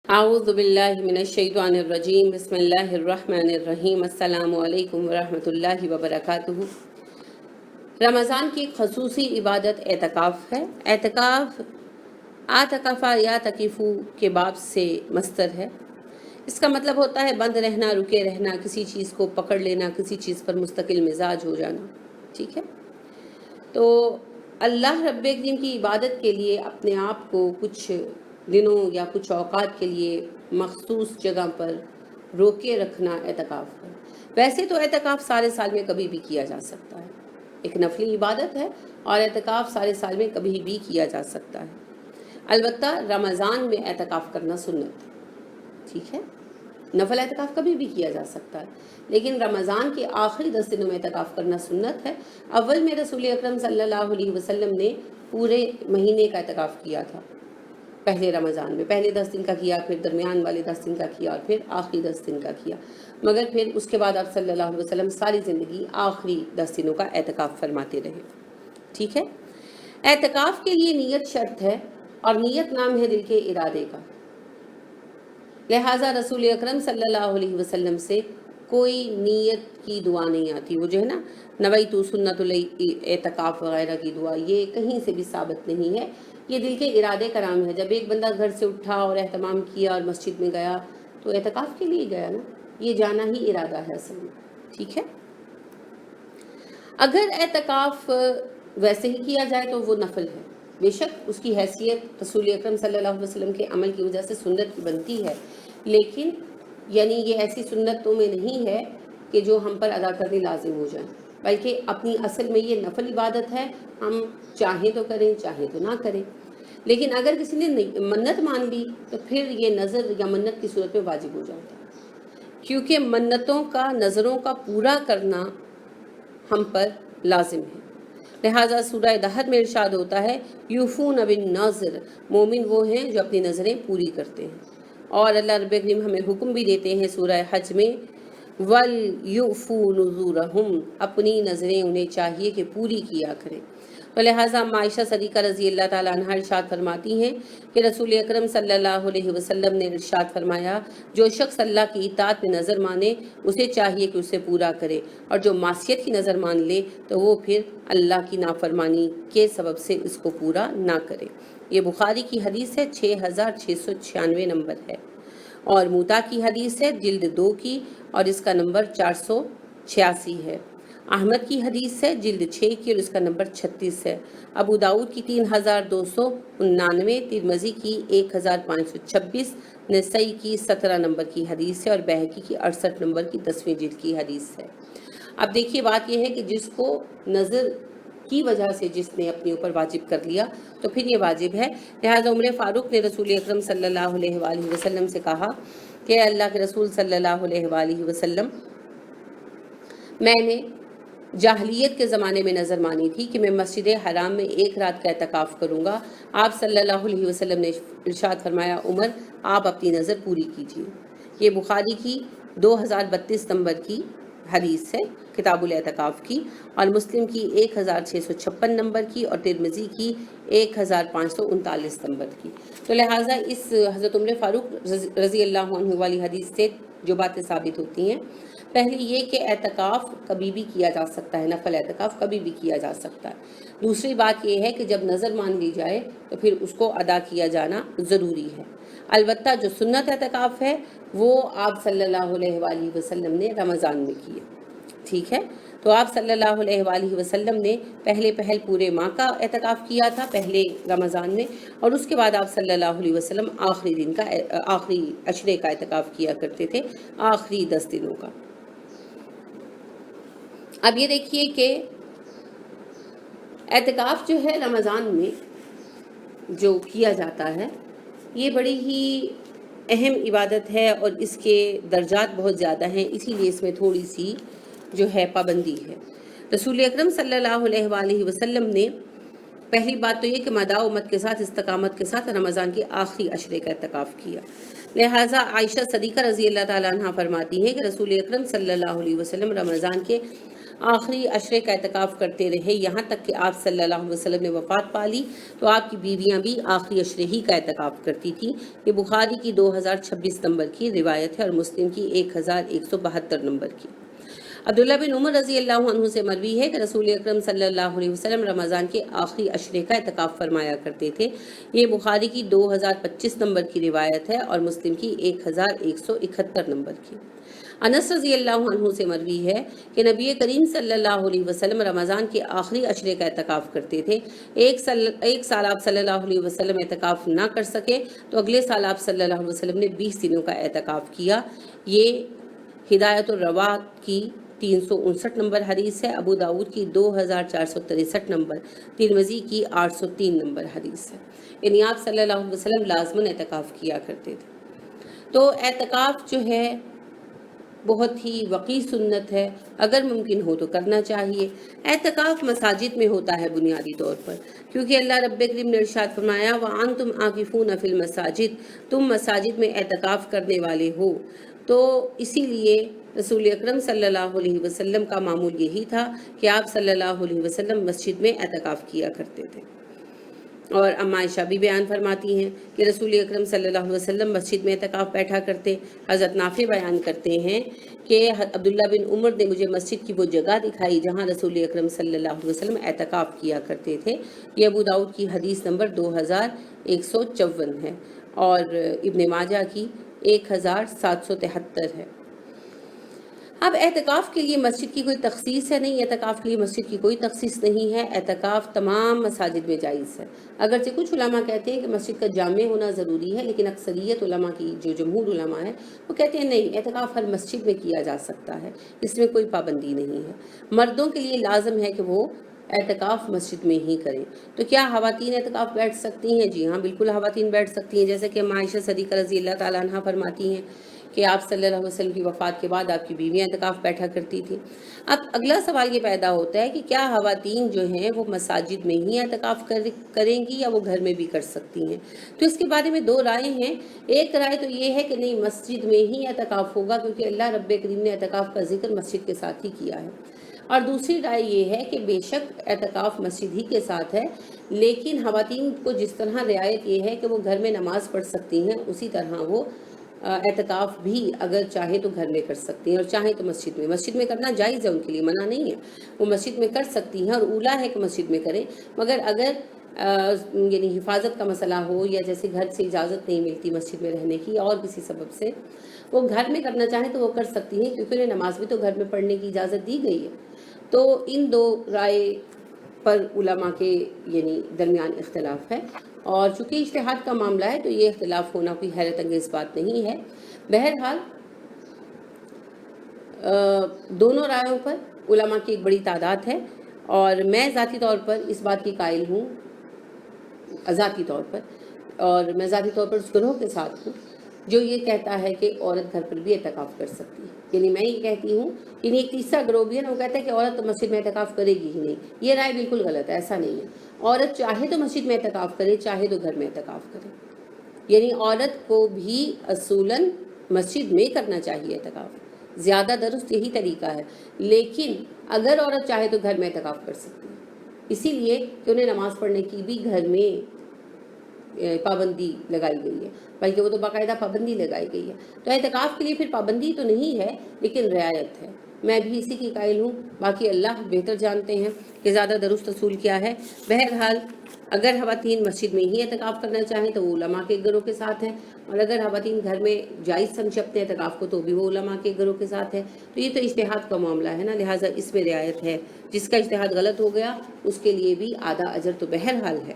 اعوذ باللہ من الشیطان الرجیم بسم اللہ الرحمن الرحیم السلام علیکم ورحمۃ اللہ وبرکاتہ۔ رمضان کی خصوصی عبادت اعتکاف ہے۔ اعتکاف اعتکفا یا تکیفو کے باب سے مصدر ہے۔ اس کا مطلب ہوتا ہے بند رہنا، رکے رہنا، کسی چیز کو پکڑ لینا، کسی چیز پر مستقل مزاج ہو جانا۔ ٹھیک ہے، تو اللہ رب کریم کی عبادت کے لیے اپنے آپ کو کچھ دنوں یا کچھ اوقات کے لیے مخصوص جگہ پر روکے رکھنا اعتکاف ہے۔ ویسے تو اعتکاف سارے سال میں کبھی بھی کیا جا سکتا ہے، ایک نفلی عبادت ہے اور اعتکاف سارے سال میں کبھی بھی کیا جا سکتا ہے۔ البتہ رمضان میں اعتکاف کرنا سنت ہے۔ ٹھیک ہے، نفل اعتکاف کبھی بھی کیا جا سکتا ہے، لیکن رمضان کے آخری 10 دنوں میں اعتکاف کرنا سنت ہے۔ اول میں رسول اکرم صلی اللہ علیہ وسلم نے پورے مہینے کا اعتکاف کیا تھا۔ پہلے رمضان میں پہلے 10 دن کا کیا، پھر درمیان والے 10 دن کا کیا اور پھر آخری 10 دن کا کیا، مگر پھر اس کے بعد آپ صلی اللہ علیہ وسلم ساری زندگی آخری 10 دنوں کا اعتکاف فرماتے رہے۔ ٹھیک ہے، اعتکاف کے لیے نیت شرط ہے اور نیت نام ہے دل کے ارادے کا، لہٰذا رسول اکرم صلی اللہ علیہ وسلم سے کوئی نیت کی دعا نہیں آتی۔ وہ جو ہے نا نویت سنت الاعتکاف وغیرہ کی دعا، یہ کہیں سے بھی ثابت نہیں ہے، یہ دل کے ارادے کا نام ہے۔ جب ایک بندہ گھر سے اٹھا اور اہتمام کیا اور مسجد میں گیا تو اعتکاف کے لیے گیا نا، یہ جانا ہی ارادہ ہے اصل میں۔ ٹھیک ہے، اگر اعتکاف ویسے ہی کیا جائے تو وہ نفل ہے، بے شک اس کی حیثیت رسول اکرم صلی اللہ علیہ وسلم کے عمل کی وجہ سے سنت کی بنتی ہے، لیکن یعنی یہ ایسی سنتوں میں نہیں ہے کہ جو ہم پر ادا کرنے لازم ہو جائیں، بلکہ اپنی اصل میں یہ نفل عبادت ہے، ہم چاہیں تو کریں چاہیں تو نہ کریں۔ لیکن اگر کسی نے منت مان لی تو پھر یہ نظر یا منت کی صورت میں واجب ہو جاتا ہے، کیونکہ منتوں کا نظروں کا پورا کرنا ہم پر لازم ہے۔ لہٰذا سورہ دہر میں ارشاد ہوتا ہے یوفون بالنذر، مومن وہ ہیں جو اپنی نظریں پوری کرتے ہیں۔ اور اللہ رب کریم ہمیں حکم بھی دیتے ہیں سورہ حج میں وَلْيُوفُوا نُذُورَهُمْ، اپنی نظریں انہیں چاہیے کہ پوری کیا کریں۔ تو لہٰذا عائشہ صدیقہ رضی اللہ تعالیٰ عنہ ارشاد فرماتی ہیں کہ رسول اکرم صلی اللہ علیہ وسلم نے ارشاد فرمایا جو شخص اللہ کی اطاعت میں نظر مانے اسے چاہیے کہ اسے پورا کرے، اور جو معصیت کی نظر مان لے تو وہ پھر اللہ کی نافرمانی کے سبب سے اس کو پورا نہ کرے۔ یہ بخاری کی حدیث ہے، 6696 نمبر ہے، اور موطا کی حدیث ہے جلد 2 کی اور اس کا نمبر 486 ہے۔ احمد کی حدیث ہے جلد 6 کی اور اس کا نمبر 36 ہے۔ ابو داؤد کی 3299، ترمذی کی 1526، نسائی کی 17 نمبر کی حدیث ہے اور بہقی کی 68 نمبر کی 10ویں جلد کی حدیث ہے۔ اب دیکھیے بات یہ ہے کہ جس کو نظر کی وجہ سے جس نے اپنے اوپر واجب کر لیا تو پھر یہ واجب ہے۔ لہٰذا عمر فاروق نے رسول اکرم صلی اللہ علیہ وآلہ وسلم سے کہا کہ اللہ کے رسول صلی اللہ علیہ وآلہ وسلم، میں نے جاہلیت کے زمانے میں نظر مانی تھی کہ میں مسجد حرام میں 1 رات کا اعتکاف کروں گا۔ آپ صلی اللہ علیہ وسلم نے ارشاد فرمایا عمر آپ اپنی نظر پوری کیجیے۔ یہ بخاری کی 2032 نمبر کی حدیث ہے کتاب الاعتکاف کی، اور مسلم کی 1656 نمبر کی اور ترمذی کی 1539 نمبر کی۔ تو لہٰذا اس حضرت عمر فاروق رضی اللہ عنہ والی حدیث سے جو باتیں ثابت ہوتی ہیں، پہلی یہ کہ اعتکاف کبھی بھی کیا جا سکتا ہے، نفل اعتکاف کبھی بھی کیا جا سکتا ہے۔ دوسری بات یہ ہے کہ جب نظر مان لی جائے تو پھر اس کو ادا کیا جانا ضروری ہے۔ البتہ جو سنت اعتکاف ہے وہ آپ صلی اللہ علیہ وآلہ وسلم نے رمضان میں کیے۔ ٹھیک ہے، تو آپ صلی اللہ علیہ وآلہ وسلم نے پہل پورے ماہ کا اعتکاف کیا تھا پہلے رمضان میں، اور اس کے بعد آپ صلی اللہ علیہ وسلم آخری عشرے کا اعتکاف کیا کرتے تھے، آخری 10 دنوں کا۔ اب یہ دیکھیے کہ اعتکاف جو ہے رمضان میں جو کیا جاتا ہے یہ بڑی ہی اہم عبادت ہے اور اس کے درجات بہت زیادہ ہیں، اسی لیے اس میں تھوڑی سی جو ہے پابندی ہے۔ رسول اکرم صلی اللہ علیہ وآلہ وسلم نے پہلی بات تو یہ کہ مداء امت کے ساتھ استقامت کے ساتھ رمضان کے آخری عشرے کا اعتکاف کیا۔ لہٰذا عائشہ صدیقہ رضی اللہ تعالیٰ عنہ فرماتی ہیں کہ رسول اکرم صلی اللہ علیہ وسلم رمضان کے آخری عشرے کا اعتکاف کرتے رہے یہاں تک کہ آپ صلی اللہ علیہ وسلم نے وفات پا لی، تو آپ کی بیویاں بھی آخری عشرے ہی کا اعتکاف کرتی تھیں۔ یہ بخاری کی 2026 نمبر کی روایت ہے اور مسلم کی 1172 نمبر کی۔ عبداللہ بن عمر رضی اللہ عنہ سے مروی ہے کہ رسول اکرم صلی اللہ علیہ وسلم رمضان کے آخری عشرے کا اعتکاف فرمایا کرتے تھے۔ یہ بخاری کی 2025 نمبر کی روایت ہے اور مسلم کی 1171 نمبر کی۔ انس رضی اللہ عنہ سے مروی ہے کہ نبی کریم صلی اللہ علیہ وسلم رمضان کے آخری عشرے کا اعتکاف کرتے تھے۔ ایک سال آپ صلی اللہ علیہ وسلم اعتکاف نہ کر سکے تو اگلے سال آپ صلی اللہ علیہ وسلم نے 20 دنوں کا اعتکاف کیا۔ یہ ہدایت الروا کی 359 نمبر حدیث ہے، ابو داؤد کی 2463 نمبر، ترمذی کی 803 نمبر حدیث ہے۔ یعنی آپ صلی اللہ علیہ وسلم لازماً اعتکاف کیا کرتے تھے۔ تو اعتکاف جو ہے بہت ہی وقی سنت ہے، اگر ممکن ہو تو کرنا چاہیے۔ اعتکاف مساجد میں ہوتا ہے بنیادی طور پر، کیونکہ اللہ رب کریم نے ارشاد فرمایا وَأَنْتُمْ عَاكِفُونَ فِي الْمَسَاجِدِ، تم مساجد میں اعتکاف کرنے والے ہو۔ تو اسی لیے رسول اکرم صلی اللہ علیہ وسلم کا معمول یہی تھا کہ آپ صلی اللہ علیہ وسلم مسجد میں اعتکاف کیا کرتے تھے۔ اور اما عائشہ بھی بیان فرماتی ہیں کہ رسول اکرم صلی اللہ علیہ وسلم مسجد میں اعتکاف بیٹھا کرتے۔ حضرت نافع بیان کرتے ہیں کہ عبداللہ بن عمر نے مجھے مسجد کی وہ جگہ دکھائی جہاں رسول اکرم صلی اللہ علیہ وسلم اعتکاف کیا کرتے تھے۔ یہ ابو داؤد کی حدیث نمبر 2154 ہے اور ابن ماجہ کی 1773 ہے۔ اب اعتکاف کے لیے مسجد کی کوئی تخصیص ہے؟ نہیں، اعتکاف کے لیے مسجد کی کوئی تخصیص نہیں ہے۔ اعتکاف تمام مساجد میں جائز ہے، اگرچہ کچھ علماء کہتے ہیں کہ مسجد کا جامع ہونا ضروری ہے، لیکن اکثریت علماء کی جو جمہور علماء ہیں وہ کہتے ہیں نہیں، اعتکاف ہر مسجد میں کیا جا سکتا ہے، اس میں کوئی پابندی نہیں ہے۔ مردوں کے لیے لازم ہے کہ وہ اعتکاف مسجد میں ہی کریں۔ تو کیا خواتین اعتکاف بیٹھ سکتی ہیں؟ جی ہاں، بالکل خواتین بیٹھ سکتی ہیں، جیسے کہ عائشہ صدیقہ رضی اللہ تعالیٰ عنہ فرماتی ہیں کہ آپ صلی اللہ علیہ وسلم کی وفات کے بعد آپ کی بیویاں اعتکاف بیٹھا کرتی تھی۔ اب اگلا سوال یہ پیدا ہوتا ہے کہ کیا خواتین جو ہیں وہ مساجد میں ہی اعتکاف کریں گی یا وہ گھر میں بھی کر سکتی ہیں؟ تو اس کے بارے میں دو رائے ہیں۔ ایک رائے تو یہ ہے کہ نہیں، مسجد میں ہی اعتکاف ہوگا، کیونکہ اللہ رب کریم نے اعتکاف کا ذکر مسجد کے ساتھ ہی کیا ہے۔ اور دوسری رائے یہ ہے کہ بے شک اعتکاف مسجد ہی کے ساتھ ہے، لیکن خواتین کو جس طرح رعایت یہ ہے کہ وہ گھر میں نماز پڑھ سکتی ہیں، اسی طرح وہ اعتکاف بھی اگر چاہے تو گھر میں کر سکتی ہیں، اور چاہیں تو مسجد میں کرنا جائز ہے، ان کے لیے منع نہیں ہے، وہ مسجد میں کر سکتی ہیں، اور اولا ہے کہ مسجد میں کریں۔ مگر اگر یعنی حفاظت کا مسئلہ ہو یا جیسے گھر سے اجازت نہیں ملتی مسجد میں رہنے کی اور کسی سبب سے وہ گھر میں کرنا چاہیں تو وہ کر سکتی ہیں، کیونکہ انہیں نماز بھی تو گھر میں پڑھنے کی اجازت دی گئی ہے۔ تو ان دو رائے پر علماء کے یعنی درمیان اختلاف ہے، اور چونکہ اجتہاد کا معاملہ ہے تو یہ اختلاف ہونا کوئی حیرت انگیز بات نہیں ہے۔ بہرحال دونوں رائےوں پر علماء کی ایک بڑی تعداد ہے، اور میں ذاتی طور پر اس بات کی قائل ہوں، ذاتی طور پر اس گروہ کے ساتھ ہوں جو یہ کہتا ہے کہ عورت گھر پر بھی اعتکاف کر سکتی ہے۔ یعنی میں یہ کہتی ہوں کہ ایک تیسرا گروہ بھی ہے نا، وہ کہتا ہے کہ عورت تو مسجد میں اعتکاف کرے گی ہی نہیں۔ یہ رائے بالکل غلط ہے، ایسا نہیں ہے۔ عورت چاہے تو مسجد میں اعتکاف کرے، چاہے تو گھر میں اعتکاف کرے، یعنی عورت کو بھی اصولاً مسجد میں کرنا چاہیے اعتکاف، زیادہ درست یہی طریقہ ہے، لیکن اگر عورت چاہے تو گھر میں اعتکاف کر سکتی ہے، اسی لیے کہ انہیں نماز پڑھنے کی بھی گھر میں پابندی لگائی گئی ہے، بلکہ وہ تو باقاعدہ پابندی لگائی گئی ہے۔ تو اعتکاف کے لیے پھر پابندی تو نہیں ہے، لیکن رعایت ہے۔ میں بھی اسی کی قائل ہوں، باقی اللہ بہتر جانتے ہیں کہ زیادہ درست اصول کیا ہے۔ بہرحال اگر خواتین مسجد میں ہی اعتکاف کرنا چاہیں تو وہ علماء کے گروہ کے ساتھ ہیں، اور اگر خواتین گھر میں جائز سمجھتے ہیں اعتکاف کو تو بھی وہ علماء کے گروہ کے ساتھ ہے۔ تو یہ تو اجتہاد کا معاملہ ہے نا، لہٰذا اس میں رعایت ہے۔ جس کا اجتہاد غلط ہو گیا اس کے لیے بھی آدھا اجر تو بہرحال ہے۔